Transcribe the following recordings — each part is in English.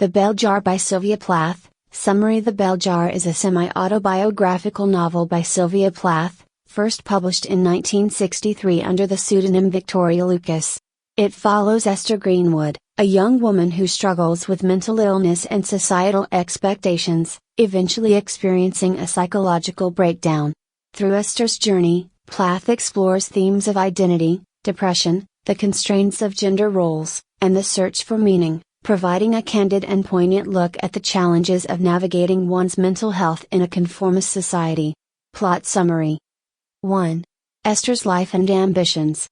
The Bell Jar by Sylvia Plath. Summary: The Bell Jar is a semi-autobiographical novel by Sylvia Plath, first published in 1963 under the pseudonym Victoria Lucas. It follows Esther Greenwood, a young woman who struggles with mental illness and societal expectations, eventually experiencing a psychological breakdown. Through Esther's journey, Plath explores themes of identity, depression, the constraints of gender roles, and the search for meaning, providing a candid and poignant look at the challenges of navigating one's mental health in a conformist society. Plot summary. 1. Esther's life and ambitions.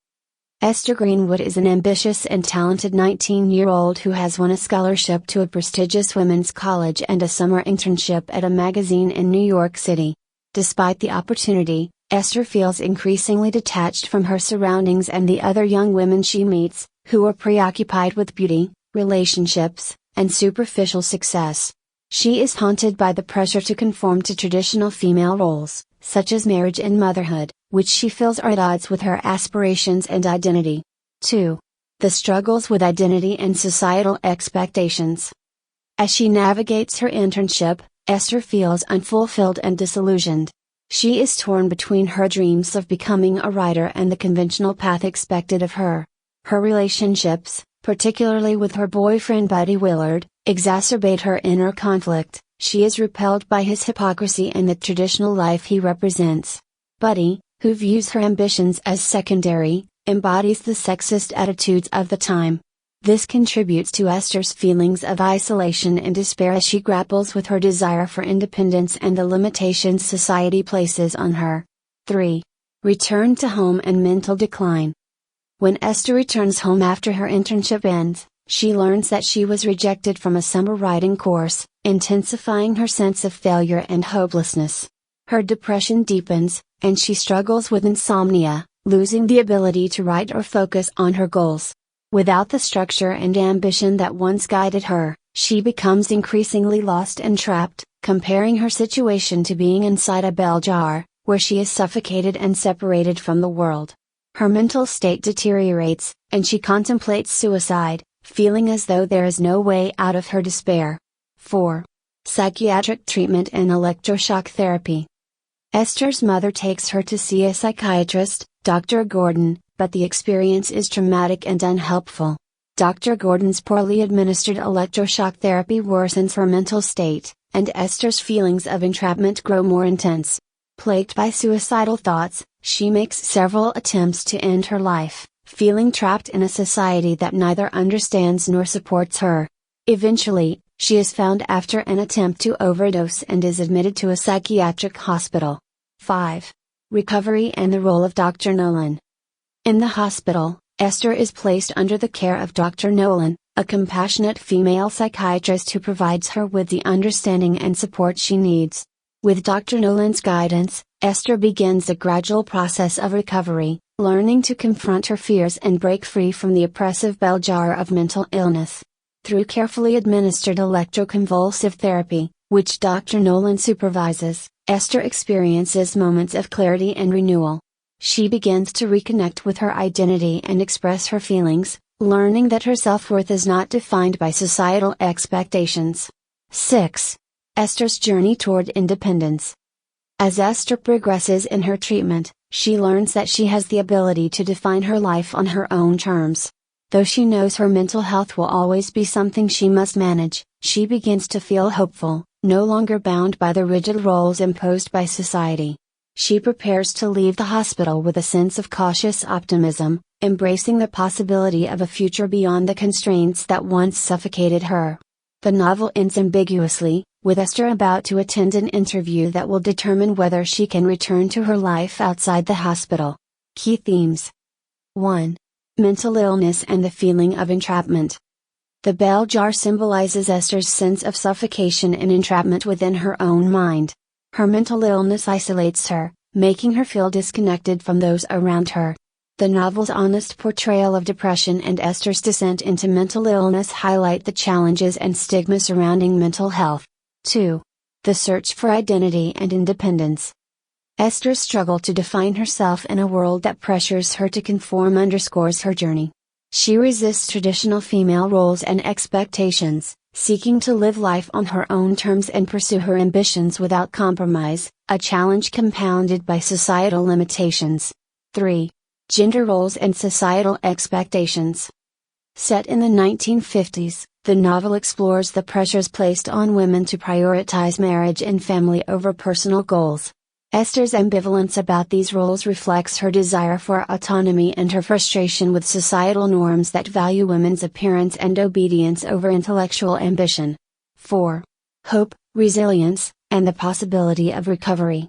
Esther Greenwood is an ambitious and talented 19-year-old who has won a scholarship to a prestigious women's college and a summer internship at a magazine in New York City. Despite the opportunity, Esther feels increasingly detached from her surroundings and the other young women she meets, who are preoccupied with beauty, relationships, and superficial success. She is haunted by the pressure to conform to traditional female roles, such as marriage and motherhood, which she feels are at odds with her aspirations and identity. 2. The struggles with identity and societal expectations. As she navigates her internship, Esther feels unfulfilled and disillusioned. She is torn between her dreams of becoming a writer and the conventional path expected of her. Her relationships, particularly with her boyfriend Buddy Willard, exacerbate her inner conflict. She is repelled by his hypocrisy and the traditional life he represents. Buddy, who views her ambitions as secondary, embodies the sexist attitudes of the time. This contributes to Esther's feelings of isolation and despair as she grapples with her desire for independence and the limitations society places on her. 3. Return to home and mental decline. When Esther returns home after her internship ends, she learns that she was rejected from a summer writing course, intensifying her sense of failure and hopelessness. Her depression deepens, and she struggles with insomnia, losing the ability to write or focus on her goals. Without the structure and ambition that once guided her, she becomes increasingly lost and trapped, comparing her situation to being inside a bell jar, where she is suffocated and separated from the world. Her mental state deteriorates, and she contemplates suicide, feeling as though there is no way out of her despair. 4. Psychiatric treatment and electroshock therapy. Esther's mother takes her to see a psychiatrist, Dr. Gordon, but the experience is traumatic and unhelpful. Dr. Gordon's poorly administered electroshock therapy worsens her mental state, and Esther's feelings of entrapment grow more intense. Plagued by suicidal thoughts, she makes several attempts to end her life, feeling trapped in a society that neither understands nor supports her. Eventually, she is found after an attempt to overdose and is admitted to a psychiatric hospital. 5. Recovery and the role of Dr. Nolan. In the hospital, Esther is placed under the care of Dr. Nolan, a compassionate female psychiatrist who provides her with the understanding and support she needs. With Dr. Nolan's guidance, Esther begins a gradual process of recovery, learning to confront her fears and break free from the oppressive bell jar of mental illness. Through carefully administered electroconvulsive therapy, which Dr. Nolan supervises, Esther experiences moments of clarity and renewal. She begins to reconnect with her identity and express her feelings, learning that her self-worth is not defined by societal expectations. 6. Esther's journey toward independence. As Esther progresses in her treatment, she learns that she has the ability to define her life on her own terms. Though she knows her mental health will always be something she must manage, she begins to feel hopeful, no longer bound by the rigid roles imposed by society. She prepares to leave the hospital with a sense of cautious optimism, embracing the possibility of a future beyond the constraints that once suffocated her. The novel ends ambiguously, with Esther about to attend an interview that will determine whether she can return to her life outside the hospital. Key themes. 1. Mental illness and the feeling of entrapment. The bell jar symbolizes Esther's sense of suffocation and entrapment within her own mind. Her mental illness isolates her, making her feel disconnected from those around her. The novel's honest portrayal of depression and Esther's descent into mental illness highlight the challenges and stigma surrounding mental health. 2. The search for identity and independence. Esther's struggle to define herself in a world that pressures her to conform underscores her journey. She resists traditional female roles and expectations, seeking to live life on her own terms and pursue her ambitions without compromise, a challenge compounded by societal limitations. 3. Gender roles and societal expectations. Set in the 1950s, the novel explores the pressures placed on women to prioritize marriage and family over personal goals. Esther's ambivalence about these roles reflects her desire for autonomy and her frustration with societal norms that value women's appearance and obedience over intellectual ambition. 4. Hope, resilience, and the possibility of recovery.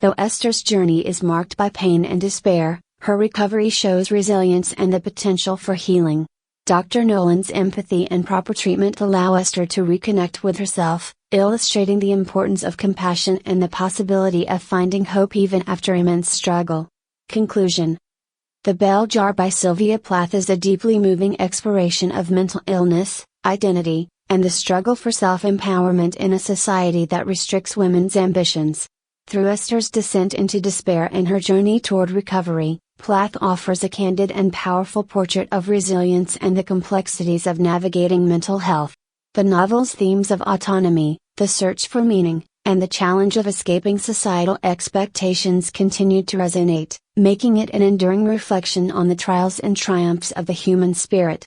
Though Esther's journey is marked by pain and despair, her recovery shows resilience and the potential for healing. Dr. Nolan's empathy and proper treatment allow Esther to reconnect with herself, illustrating the importance of compassion and the possibility of finding hope even after immense struggle. Conclusion. The Bell Jar by Sylvia Plath is a deeply moving exploration of mental illness, identity, and the struggle for self-empowerment in a society that restricts women's ambitions. Through Esther's descent into despair and her journey toward recovery, Plath offers a candid and powerful portrait of resilience and the complexities of navigating mental health. The novel's themes of autonomy, the search for meaning, and the challenge of escaping societal expectations continue to resonate, making it an enduring reflection on the trials and triumphs of the human spirit.